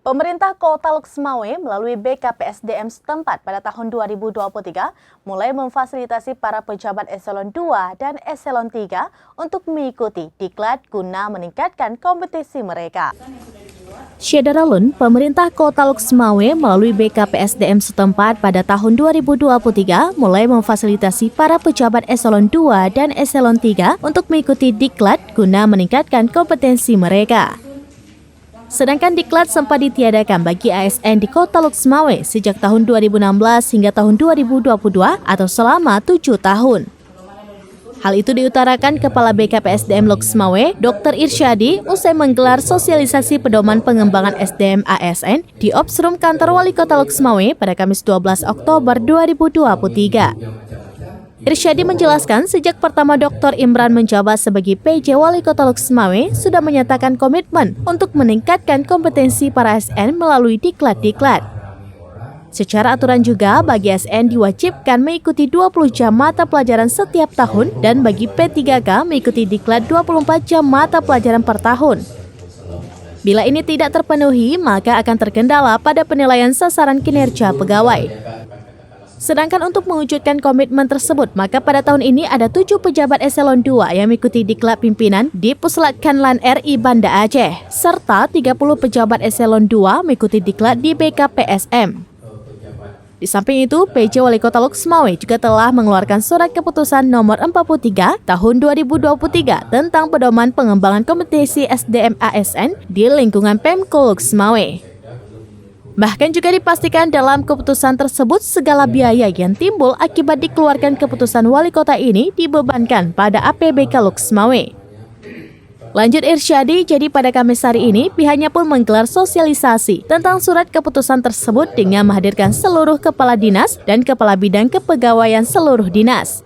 Pemerintah Kota Loksmawe melalui BKPSDM setempat pada tahun 2023 mulai memfasilitasi para pejabat eselon 2 dan eselon 3 untuk mengikuti diklat guna meningkatkan kompetisi mereka. Syederalun, pemerintah Kota Loksmawe melalui BKPSDM setempat pada tahun 2023 mulai memfasilitasi para pejabat eselon 2 dan eselon 3 untuk mengikuti diklat guna meningkatkan kompetensi mereka. Sedangkan diklat sempat ditiadakan bagi ASN di Kota Loksmawe sejak tahun 2016 hingga tahun 2022 atau selama 7 tahun. Hal itu diutarakan Kepala BKPSDM Loksmawe, Dr. Irsyadi, usai menggelar sosialisasi pedoman pengembangan SDM ASN di Opsrum Kantor Wali Kota Loksmawe pada Kamis 12 Oktober 2023. Irsyadi menjelaskan sejak pertama Dr. Imran menjabat sebagai PJ Wali Kota Loksmawe sudah menyatakan komitmen untuk meningkatkan kompetensi para ASN melalui diklat-diklat. Secara aturan juga bagi ASN diwajibkan mengikuti 20 jam mata pelajaran setiap tahun dan bagi P3K mengikuti diklat 24 jam mata pelajaran per tahun. Bila ini tidak terpenuhi, maka akan terkendala pada penilaian sasaran kinerja pegawai. Sedangkan untuk mewujudkan komitmen tersebut, maka pada tahun ini ada 7 pejabat eselon 2 yang mengikuti diklat pimpinan di Puslat Kanlan RI Banda Aceh, serta 30 pejabat eselon 2 mengikuti diklat di BKPSM. Di samping itu, PJ Wali Kota Loksmawe juga telah mengeluarkan surat keputusan nomor 43 tahun 2023 tentang pedoman pengembangan kompetensi SDM ASN di lingkungan Pemko Loksmawe. Bahkan juga dipastikan dalam keputusan tersebut segala biaya yang timbul akibat dikeluarkan keputusan wali kota ini dibebankan pada APBK Loksmawe. Lanjut Irsyadi, jadi pada Kamis hari ini pihaknya pun menggelar sosialisasi tentang surat keputusan tersebut dengan menghadirkan seluruh kepala dinas dan kepala bidang kepegawaian seluruh dinas.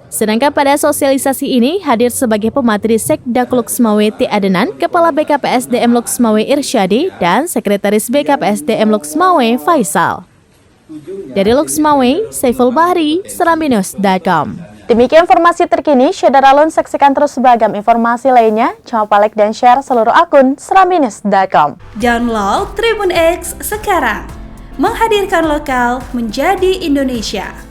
Sedangkan pada sosialisasi ini hadir sebagai pemateri Sekdak Loksmawe T. Adenan, Kepala BKPSDM Loksmawe Irsyadi, dan Sekretaris BKPSDM Loksmawe Faisal. Dari Loksmawe, Saiful Bahri, serambinews.com. Demikian informasi terkini, Syederalun saksikan terus beragam informasi lainnya. Jangan lupa like dan share seluruh akun serambinews.com. Download Tribun X sekarang, menghadirkan lokal menjadi Indonesia.